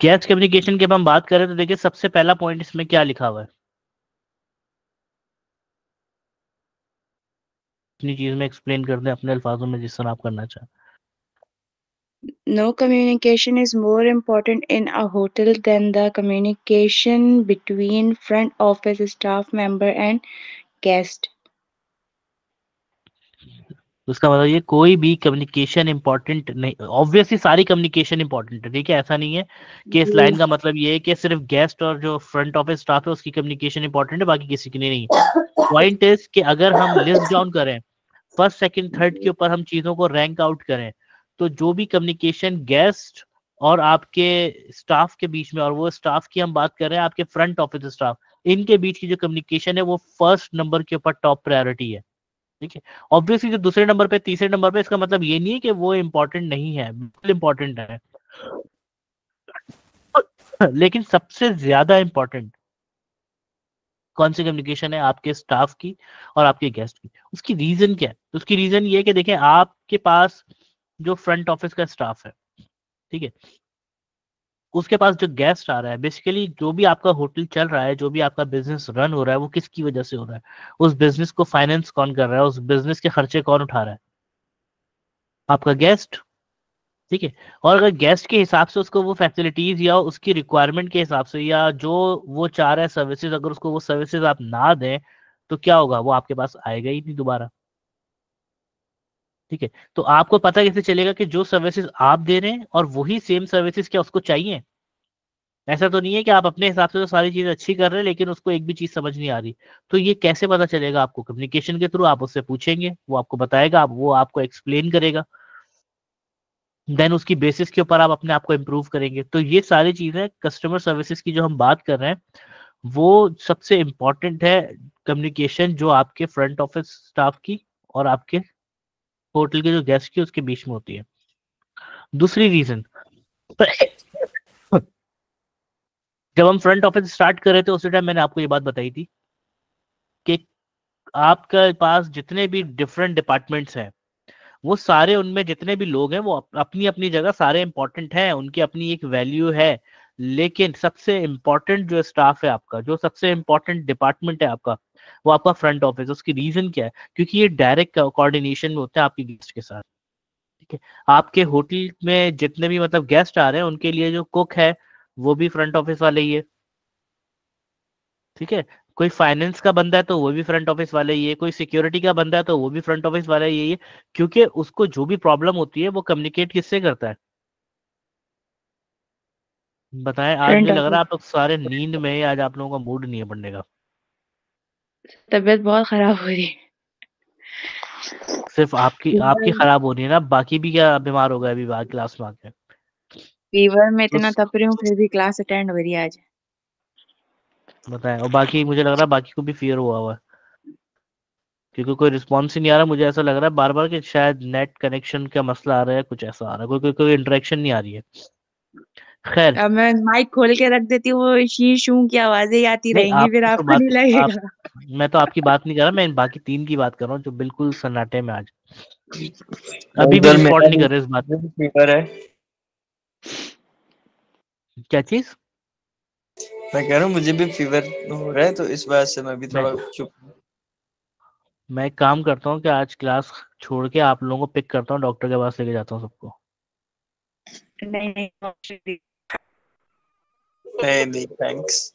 Guest communication की हम बात करें तो देखिए सबसे पहला पॉइंट इसमें क्या लिखा हुआ है, अपनी चीज में एक्सप्लेन कर दें अपने अल्फाजों में जिस तरह आप करना चाहें। No communication is more important in a hotel than the communication between front office staff member and guest. उसका मतलब ये कोई भी कम्युनिकेशन इंपॉर्टेंट नहीं, ऑब्वियसली सारी कम्युनिकेशन इंपॉर्टेंट है, ठीक है, ऐसा नहीं है कि इस जी। लाइन का मतलब ये है कि सिर्फ गेस्ट और जो फ्रंट ऑफिस स्टाफ है उसकी कम्युनिकेशन इंपॉर्टेंट है, बाकी किसी की नहीं है। पॉइंट इज कि अगर हम लिस्ट डाउन करें फर्स्ट सेकंड थर्ड के ऊपर, हम चीजों को रैंक आउट करें, तो जो भी कम्युनिकेशन गेस्ट और आपके स्टाफ के बीच में, और वो स्टाफ की हम बात कर रहे हैं आपके फ्रंट ऑफिस स्टाफ, इनके बीच की जो कम्युनिकेशन है वो फर्स्ट नंबर के ऊपर टॉप प्रायोरिटी है, ठीक है। ऑब्वियसली जो दूसरे नंबर पे तीसरे नंबर पे, इसका मतलब ये नहीं है कि वो इंपॉर्टेंट नहीं है, बिल्कुल इंपॉर्टेंट है, लेकिन सबसे ज्यादा इंपॉर्टेंट कौन सी कम्युनिकेशन है, आपके स्टाफ की और आपके गेस्ट की। उसकी रीजन क्या है? उसकी रीजन ये है कि देखें आपके पास जो फ्रंट ऑफिस का स्टाफ है, ठीक है, उसके पास जो गेस्ट आ रहा है, बेसिकली जो भी आपका होटल चल रहा है, जो भी आपका बिजनेस रन हो रहा है, वो किसकी वजह से हो रहा है? उस बिजनेस को फाइनेंस कौन कर रहा है? उस बिजनेस के खर्चे कौन उठा रहा है? आपका गेस्ट, ठीक है। और अगर गेस्ट के हिसाब से उसको वो फैसिलिटीज या उसकी रिक्वायरमेंट के हिसाब से या जो वो चाह रहा है सर्विसेज, अगर उसको वो सर्विसेज आप ना दें तो क्या होगा? वो आपके पास आएगा ही नहीं दोबारा, ठीक है। तो आपको पता कैसे चलेगा कि जो सर्विसेज आप दे रहे हैं और वही सेम सर्विसेज क्या उसको चाहिए? ऐसा तो नहीं है कि आप अपने हिसाब से तो सारी चीज अच्छी कर रहे हैं लेकिन उसको एक भी चीज समझ नहीं आ रही। तो ये कैसे पता चलेगा? आपको कम्युनिकेशन के थ्रू आप उससे पूछेंगे, वो आपको बताएगा, वो आपको एक्सप्लेन करेगा, देन उसकी बेसिस के ऊपर आप अपने आप को इम्प्रूव करेंगे। तो ये सारी चीजें कस्टमर सर्विसेज की जो हम बात कर रहे हैं, वो सबसे इम्पोर्टेंट है कम्युनिकेशन जो आपके फ्रंट ऑफिस स्टाफ की और आपके होटल के जो गेस्ट की उसके बीच में होती है। दूसरी रीजन, जब हम फ्रंट ऑफिस स्टार्ट कर रहे थे उसी टाइम मैंने आपको ये बात बताई थी कि आपके पास जितने भी डिफरेंट डिपार्टमेंट्स हैं, वो सारे, उनमें जितने भी लोग हैं वो अपनी अपनी जगह सारे इंपॉर्टेंट हैं, उनकी अपनी एक वैल्यू है, लेकिन सबसे इंपॉर्टेंट जो स्टाफ है आपका, जो सबसे इंपॉर्टेंट डिपार्टमेंट है आपका, वो आपका फ्रंट ऑफिस। उसकी रीजन क्या है? क्योंकि ये डायरेक्ट कोऑर्डिनेशन में होता है आपके गेस्ट के साथ, ठीक है। आपके होटल में जितने भी मतलब गेस्ट आ रहे हैं उनके लिए जो कुक है वो भी फ्रंट ऑफिस वाले ही है, ठीक है। कोई फाइनेंस का बंदा है तो वो भी फ्रंट ऑफिस वाला ही है, कोई सिक्योरिटी का बंदा है तो वो भी फ्रंट ऑफिस वाला ही है, क्योंकि उसको जो भी प्रॉब्लम होती है वो कम्युनिकेट किससे करता है? बताएं, आज फ्रंट मुझे लग रहा ऑफिस। है आप लोग सारे नींद में हैं, आज आप लोगों का मूड नहीं है पढ़ने का। तबीयत बहुत खराब हो रही है। सिर्फ आपकी आपकी फीवर। खराब हो रही है ना? बाकी भी क्या बीमार हो गए अभी बाहर क्लास में आके? फीवर में इतना उस तप रही हूँ फिर भी क्लास अटेंड हो रही है आज। बताएं, और बाकी मुझे लग रहा है बाकी को भी फीवर हुआ है, क्योंकि कोई रिस्पॉन्स ही नहीं आ रहा। मुझे ऐसा लग रहा है बार बार कि शायद नेट कनेक्शन का मसला आ रहा है, कुछ ऐसा आ रहा है, कोई इंटरेक्शन नहीं आ रही है। खैर, अब मैं माइक खोल के रख देती हूँ, वो शी शू की आवाजें ही आती नहीं रहेंगी, फिर आपकी तो आपको बात, नहीं आप, लगेगा। मैं तो आपकी बात नहीं कर रहा, मैं बाकी तीन की बात कर रहा हूँ जो बिल्कुल सन्नाटे में आज अभी भी उधर रिस्पॉन्ड मेरा नहीं भी कर रहे इस बात। फीवर है। क्या चीज? मैं कह रहा हूँ मुझे भी फीवर हो रहा है तो इस वजह से मैं भी मैं थोड़ा चुप। मैं एक काम करता हूँ कि आज क्लास छोड़ के आप लोगों को पिक करता हूँ, डॉक्टर के पास लेके जाता हूँ सबको। नहीं नहीं। नहीं नहीं थैंक्स।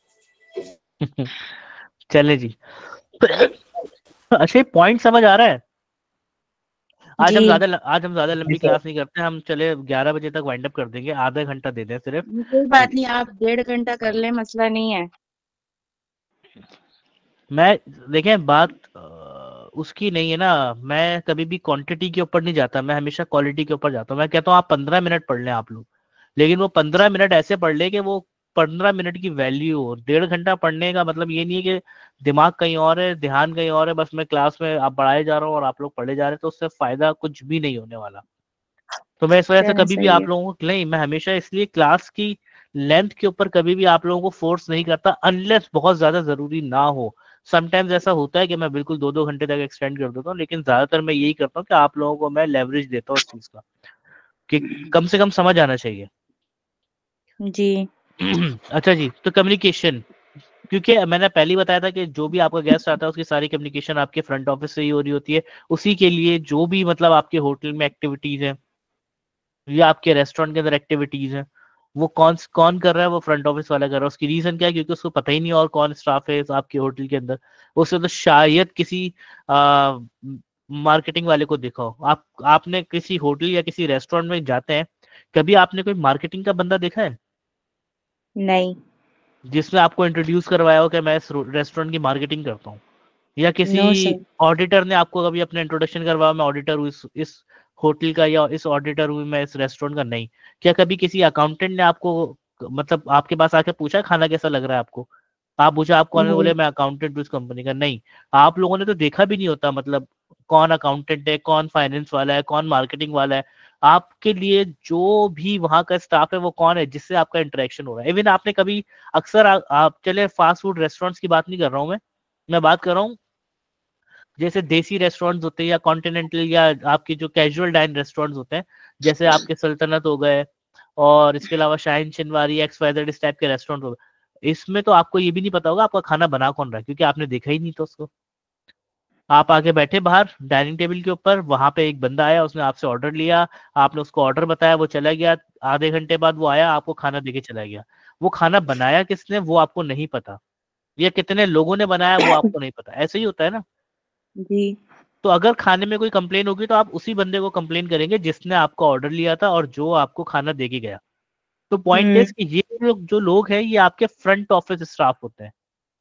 चले जी। अच्छा, पॉइंट समझ आ रहा है? जी। आज हम ज्यादा जी लंबी सर। क्लास नहीं करते, हम चले 11 बजे तक वाइंड अप कर देंगे, आधा घंटा दे दें सिर्फ। कोई बात नहीं, आप 1.5 घंटा कर ले, मसला नहीं है। मैं देखें बात उसकी नहीं है ना, मैं कभी भी क्वांटिटी के ऊपर नहीं जाता, मैं हमेशा क्वालिटी के ऊपर जाता हूँ। मैं कहता हूँ आप 15 मिनट पढ़ लें आप लोग, लेकिन वो 15 मिनट ऐसे पढ़ ले कि वो 15 मिनट की वैल्यू हो। 1.5 घंटा पढ़ने का मतलब ये नहीं है कि दिमाग कहीं और है, ध्यान कहीं और है, बस मैं क्लास में आप पढ़ाए जा रहा हूँ और आप लोग पढ़े जा रहे हैं, तो उससे फायदा कुछ भी नहीं होने वाला। तो मैं इस वजह से चलो कभी भी सही है। आप लोगों को नहीं, मैं हमेशा इसलिए क्लास की लेंथ के ऊपर कभी भी आप लोगों को फोर्स नहीं करता अनलेस बहुत ज्यादा जरूरी ना हो। समटाइम्स ऐसा होता है कि मैं बिल्कुल 2-2 घंटे तक एक्सटेंड कर देता हूँ, लेकिन ज्यादातर मैं यही करता हूँ कि आप लोगों को मैं लेवरेज देता हूँ इस चीज का, कि कम से कम समझ आना चाहिए। जी। अच्छा जी, तो कम्युनिकेशन, क्योंकि मैंने पहले ही बताया था कि जो भी आपका गेस्ट आता है उसकी सारी कम्युनिकेशन आपके फ्रंट ऑफिस से ही हो रही होती है। उसी के लिए जो भी मतलब आपके होटल में एक्टिविटीज हैं या आपके रेस्टोरेंट के अंदर एक्टिविटीज हैं, वो कौन कर रहा है, वो फ्रंट ऑफिस वाला कर रहा है। उसकी रीजन क्या है, क्योंकि उसको पता ही नहीं और कौन स्टाफ है आपके होटल के अंदर। उससे तो शायद किसी मार्केटिंग वाले को देखा हो। आपने किसी होटल या किसी रेस्टोरेंट में जाते हैं, कभी आपने कोई मार्केटिंग का बंदा देखा है नहीं। जिसने आपको इंट्रोड्यूस करवाया हो कि मैं इस रेस्टोरेंट की मार्केटिंग करता हूँ? या किसी नो सर। ऑडिटर ने आपको कभी अपना इंट्रोडक्शन करवाया, मैं ऑडिटर हूँ इस होटल का, या इस ऑडिटर हूँ मैं इस रेस्टोरेंट का? नहीं। क्या कभी किसी अकाउंटेंट ने आपको मतलब आपके पास आके पूछा खाना कैसा लग रहा है आपको? आप पूछा आप कौन है, नहीं। बोले मैं अकाउंटेंट हूँ इस कंपनी का? नहीं। आप लोगों ने तो देखा भी नहीं होता मतलब कौन अकाउंटेंट है, कौन फाइनेंस वाला है, कौन मार्केटिंग वाला है। आपके लिए जो भी वहां का स्टाफ है वो कौन है जिससे आपका इंटरेक्शन हो रहा है। इवन आपने कभी अक्सर आप चले फास्ट फूड रेस्टोरेंट्स की बात नहीं कर रहा हूँ मैं बात कर रहा हूँ जैसे देसी रेस्टोरेंट्स होते हैं या कॉन्टिनेंटल या आपके जो कैजुअल डाइन रेस्टोरेंट्स होते हैं, जैसे आपके सल्तनत हो गए और इसके अलावा Shaheen Shinwari, X Y Z, इस टाइप के रेस्टोरेंट हो गए। इसमें तो आपको ये भी नहीं पता होगा आपका खाना बना कौन रहा है, क्योंकि आपने देखा ही नहीं था उसको। आप आके बैठे बाहर डाइनिंग टेबल के ऊपर, वहां पे एक बंदा आया, उसने आपसे ऑर्डर लिया, आपने उसको ऑर्डर बताया, वो चला गया। आधे घंटे बाद वो आया, आपको खाना देके चला गया। वो खाना बनाया किसने वो आपको नहीं पता, या कितने लोगों ने बनाया वो आपको नहीं पता। ऐसे ही होता है ना। जी। तो अगर खाने में कोई कंप्लेन होगी तो आप उसी बंदे को कंप्लेन करेंगे जिसने आपका ऑर्डर लिया था और जो आपको खाना दे के गया। तो पॉइंट इज कि ये जो लोग हैं ये आपके फ्रंट ऑफिस स्टाफ होते हैं,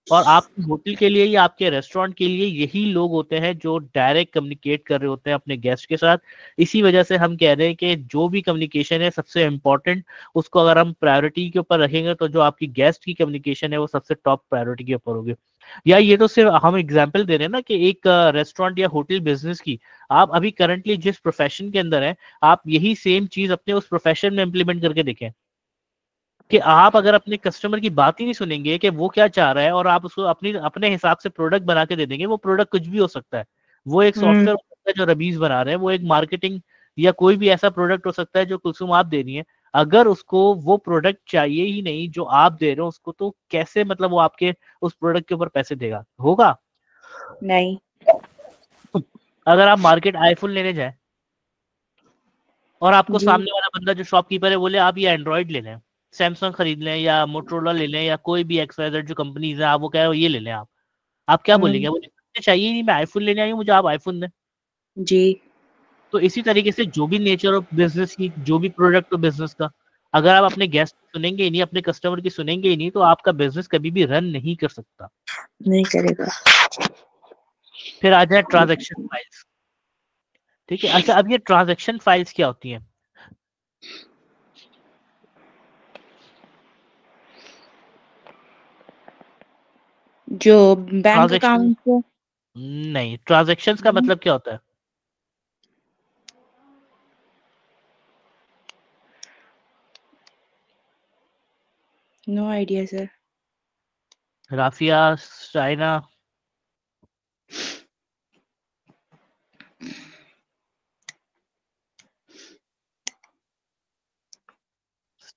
और आपके होटल के लिए या आपके रेस्टोरेंट के लिए यही लोग होते हैं जो डायरेक्ट कम्युनिकेट कर रहे होते हैं अपने गेस्ट के साथ। इसी वजह से हम कह रहे हैं कि जो भी कम्युनिकेशन है सबसे इम्पोर्टेंट, उसको अगर हम प्रायोरिटी के ऊपर रखेंगे तो जो आपकी गेस्ट की कम्युनिकेशन है वो सबसे टॉप प्रायोरिटी के ऊपर होगी। या ये तो सिर्फ हम एग्जाम्पल दे रहे हैं ना कि एक रेस्टोरेंट या होटल बिजनेस की, आप अभी करंटली जिस प्रोफेशन के अंदर हैं आप यही सेम चीज अपने उस प्रोफेशन में इम्प्लीमेंट करके देखें कि आप अगर अपने कस्टमर की बात ही नहीं सुनेंगे कि वो क्या चाह रहा है और आप उसको अपने हिसाब से प्रोडक्ट बना के दे देंगे। वो प्रोडक्ट कुछ भी हो सकता है, वो एक सॉफ्टवेयर हो सकता है जो रबीज बना रहे हैं, वो एक मार्केटिंग या कोई भी ऐसा प्रोडक्ट हो सकता है जो कुलसुम आप दे रही हैं। अगर उसको वो प्रोडक्ट चाहिए ही नहीं जो आप दे रहे हो उसको, तो कैसे मतलब वो आपके उस प्रोडक्ट के ऊपर पैसे देगा? होगा? नहीं। अगर आप मार्केट आईफोन लेने जाए और आपको जी। सामने वाला बंदा जो शॉपकीपर है बोले आप ये एंड्रॉइड ले लें, सैमसंग खरीद लें या मोटरोला ले लें या कोई भी XYZ जो कंपनीज है, आप वो कह रहे हो ये ले लें, आप क्या बोलेंगे? मुझे चाहिए ही नहीं, मैं आईफोन लेने आई हूँ, मुझे आप आईफोन दें। जी। तो इसी तरीके से जो भी नेचर ऑफ बिजनेस की, जो भी प्रोडक्ट हो बिजनेस का, अगर आप अपने गेस्ट सुनेंगे ही नहीं, अपने कस्टमर की सुनेंगे ही नहीं, तो आपका बिजनेस कभी भी रन नहीं कर सकता। नहीं करेगा। फिर आ जाए ट्रांजेक्शन फाइल्स। ठीक है, अच्छा अब ये ट्रांजेक्शन फाइल्स क्या होती हैं? जो बैंक ट्रांजेक्शन अकाउंट से। नहीं, ट्रांजेक्शन्स का मतलब क्या होता है? No idea sir. राफिया, चाइना,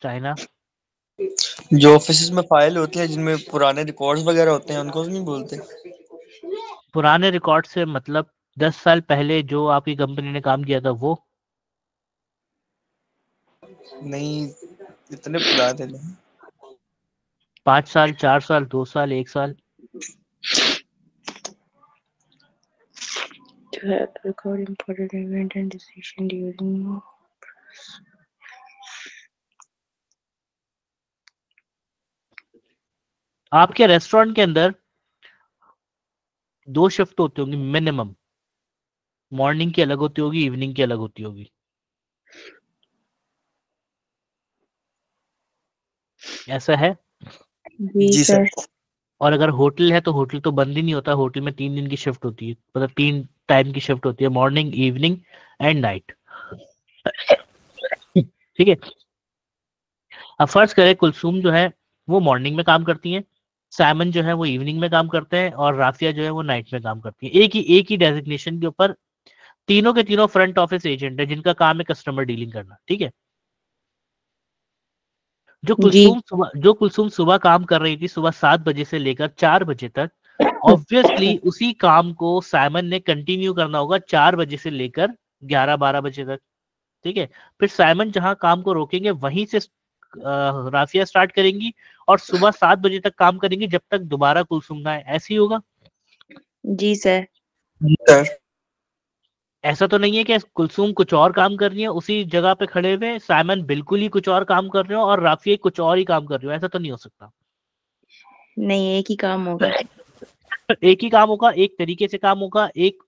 चाइना। जो ऑफिस में फाइल होती है जिनमें पुराने रिकॉर्ड्स वगैरह होते हैं उनको नहीं बोलते? पुराने रिकॉर्ड से मतलब 10 साल पहले जो आपकी कंपनी ने काम किया था वो? नहीं, इतने पुराने नहीं। 5 साल, 4 साल, 2 साल, 1 साल? To help record important event and decision during आपके रेस्टोरेंट के अंदर 2 शिफ्ट होती होंगी मिनिमम, मॉर्निंग की अलग होती होगी, इवनिंग की अलग होती होगी, ऐसा है? जी जी सर। सर। और अगर होटल है तो होटल तो बंद ही नहीं होता, होटल में 3 दिन की शिफ्ट होती है, मतलब 3 टाइम की शिफ्ट होती है, मॉर्निंग, इवनिंग एंड नाइट। ठीक है, अब फर्ज करें कुलसुम जो है वो मॉर्निंग में काम करती है, सैमन जो है वो इवनिंग में काम करते हैं, और राफिया जो है वो नाइट में काम करती है। एक ही डेजिग्नेशन के ऊपर तीनों के तीनों फ्रंट ऑफिस एजेंट है जिनका काम है कस्टमर डीलिंग करना। ठीक है, जो जी कुलसुम सुबह काम कर रही थी सुबह 7 बजे से लेकर 4 बजे तक, ऑब्वियसली उसी काम को साइमन ने कंटिन्यू करना होगा 4 बजे से लेकर 11-12 बजे तक। ठीक है, फिर साइमन जहां काम को रोकेंगे वहीं से राफिया स्टार्ट करेंगी और सुबह 7 बजे तक काम करेंगी जब तक दोबारा कुलसुम ना आए। ऐसे ही होगा। जी सर। सर ऐसा तो नहीं है कि कुलसुम कुछ और काम कर रही है उसी जगह पे खड़े हुए, साइमन बिल्कुल ही कुछ और काम कर रहे हो और राफिया कुछ और ही काम कर रही हो, ऐसा तो नहीं हो सकता। नहीं, एक ही काम होगा। एक ही काम होगा, एक तरीके से काम होगा, एक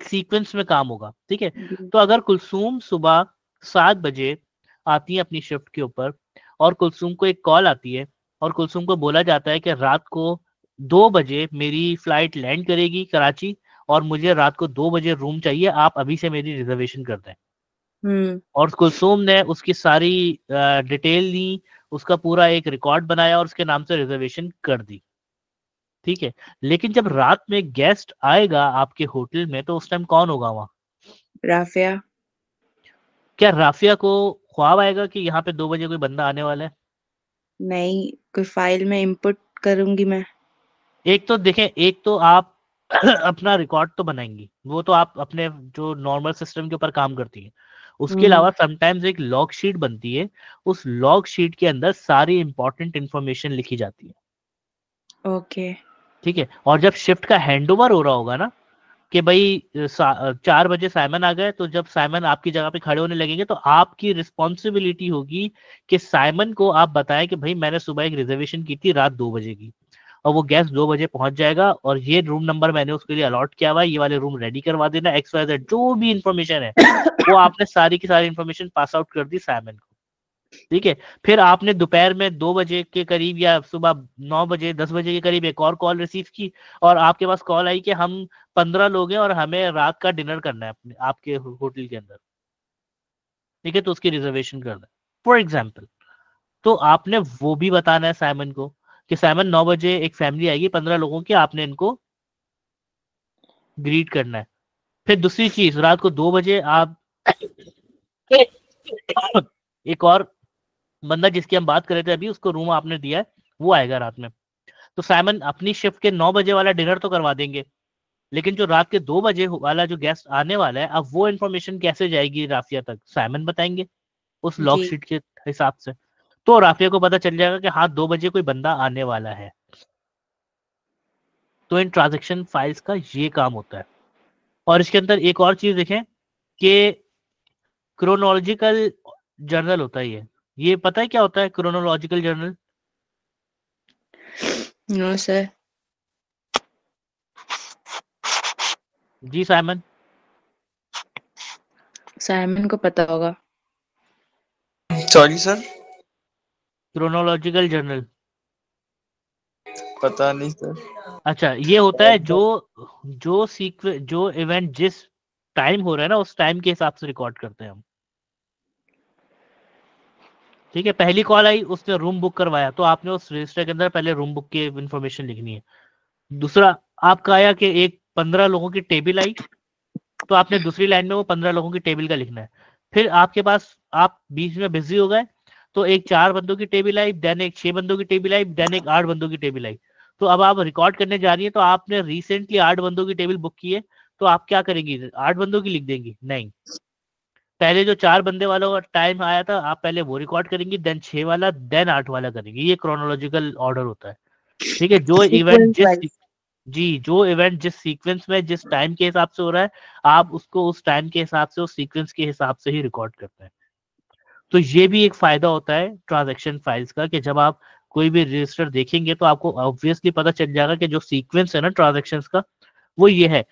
सीक्वेंस में काम होगा। ठीक है, जी तो अगर कुलसुम सुबह 7 बजे आती है अपनी शिफ्ट के ऊपर और कुलसुम को एक कॉल आती है और कुलसुम को बोला जाता है कि रात को 2 बजे मेरी फ्लाइट लैंड करेगी कराची और मुझे रात को 2 बजे रूम चाहिए, आप अभी से मेरी रिजर्वेशन कर दें। और कुलसुम ने उसकी सारी डिटेल ली, उसका पूरा एक रिकॉर्ड बनाया और उसके नाम से रिजर्वेशन कर दी। ठीक है, लेकिन जब रात में गेस्ट आएगा आपके होटल में तो उस टाइम कौन होगा वहां? राफिया। क्या राफिया को ख्वाब आएगा कि यहाँ पे 2 बजे कोई बंदा आने वाला है? नहीं, कोई फाइल में इनपुट करूंगी मैं। एक तो देखें, एक तो आप अपना रिकॉर्ड तो बनाएंगी, वो तो आप अपने जो नॉर्मल सिस्टम के ऊपर काम करती है। उसके अलावा समटाइम्स एक लॉग शीट बनती है, उस लॉग शीट के अंदर सारी इंपॉर्टेंट इंफॉर्मेशन लिखी जाती है। ओके। ठीक है, और जब शिफ्ट का हैंडओवर हो रहा होगा ना कि भाई 4 बजे साइमन आ गए, तो जब साइमन आपकी जगह पे खड़े होने लगेंगे तो आपकी रिस्पॉन्सिबिलिटी होगी कि साइमन को आप बताएं कि भाई मैंने सुबह एक रिजर्वेशन की थी रात 2 बजे की और वो गेस्ट 2 बजे पहुंच जाएगा और ये रूम नंबर मैंने उसके लिए अलॉट किया हुआ है, ये वाले रूम रेडी करवा देना, XYZ जो भी इंफॉर्मेशन है वो आपने सारी की सारी इंफॉर्मेशन पास आउट कर दी साइमन को। ठीक है, फिर आपने दोपहर में 2 बजे के करीब या सुबह 9 बजे 10 बजे के करीब एक और कॉल रिसीव की और आपके पास कॉल आई कि हम 15 लोग हैं और हमें रात का डिनर करना है अपने आपके होटल के अंदर। ठीक है, तो उसकी रिजर्वेशन करना है फॉर एग्जाम्पल। तो आपने वो भी बताना है साइमन को कि साइमन 9 बजे एक फैमिली आएगी 15 लोगों की, आपने इनको ग्रीट करना है। फिर दूसरी चीज, रात को 2 बजे आप एक और बंदा जिसकी हम बात कर रहे थे अभी, उसको रूम आपने दिया है, वो आएगा रात में। तो साइमन अपनी शिफ्ट के 9 बजे वाला डिनर तो करवा देंगे, लेकिन जो रात के 2 बजे वाला जो गेस्ट आने वाला है, अब वो इन्फॉर्मेशन कैसे जाएगी राफिया तक? साइमन बताएंगे उस लॉग जी शीट के हिसाब से। तो राफिया को पता चल जाएगा कि हाँ 2 बजे कोई बंदा आने वाला है। तो इन ट्रांजेक्शन फाइल्स का ये काम होता है। और इसके अंदर एक और चीज देखें कि क्रोनोलॉजिकल जर्नल होता है ये पता है क्या होता है क्रोनोलॉजिकल जर्नल? No sir. जी साइमन। साइमन को पता होगा। सॉरी सर, क्रोनोलॉजिकल जर्नल पता नहीं सर। अच्छा, ये होता है जो इवेंट जिस टाइम हो रहा है ना उस टाइम के हिसाब से रिकॉर्ड करते हैं हम। ठीक है, पहली कॉल आई, उसने रूम बुक करवाया, तो आपने उस रजिस्टर के अंदर पहले रूम बुक की इन्फॉर्मेशन लिखनी है। दूसरा, आपका आया कि एक 15 लोगों की टेबल आई, तो आपने दूसरी लाइन में वो 15 लोगों की टेबल का लिखना है। फिर आपके पास आप बीच में बिजी हो गए, तो एक 4 बंदों की टेबल आई, देन एक 6 बंदों की टेबल आई, देन एक 8 बंदों की टेबल आई। तो अब आप रिकॉर्ड करने जा रही है, तो आपने रिसेंटली 8 बंदों की टेबल बुक की है, तो आप क्या करेंगी? 8 बंदों की लिख देंगी? नहीं, पहले जो 4 बंदे वाला टाइम आया था आप पहले वो रिकॉर्ड करेंगी, देन 6 वाला, देन 8 वाला करेंगी। ये क्रोनोलॉजिकल ऑर्डर होता है। ठीक है, सीक्वेंस वाइज। जो इवेंट जिस सीक्वेंस में जिस टाइम के हिसाब से हो रहा है, आप उसको उस टाइम के हिसाब से उस सीक्वेंस के हिसाब से ही रिकॉर्ड करते हैं। तो ये भी एक फायदा होता है ट्रांजैक्शन फाइल्स का कि जब आप कोई भी रजिस्टर देखेंगे तो आपको ऑब्वियसली पता चल जाएगा कि जो सीक्वेंस है ना ट्रांजैक्शंस का वो ये है।